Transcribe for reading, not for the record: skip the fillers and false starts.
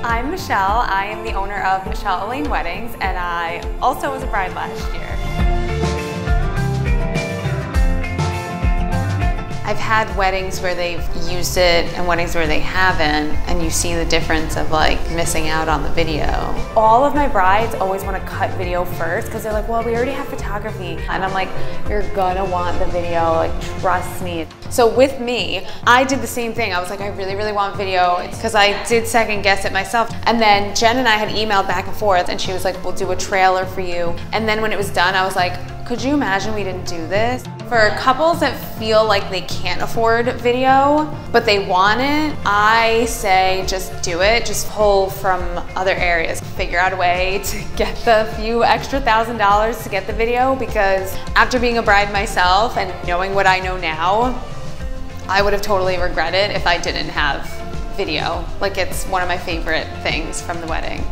I'm Michelle. I am the owner of Michelle Elaine Weddings, and I also was a bride last year. I've had weddings where they've used it and weddings where they haven't, and you see the difference of like missing out on the video. All of my brides always want to cut video first because they're like, well, we already have photography. And I'm like, you're gonna want the video, like trust me. So with me, I did the same thing. I was like, I really, really want video because I did second guess it myself. And then Jen and I had emailed back and forth and she was like, we'll do a trailer for you. And then when it was done, I was like, could you imagine we didn't do this? For couples that feel like they can't afford video, but they want it, I say just do it. Just pull from other areas. Figure out a way to get the few extra $1,000s to get the video, because after being a bride myself and knowing what I know now, I would have totally regretted if I didn't have video. Like, it's one of my favorite things from the wedding.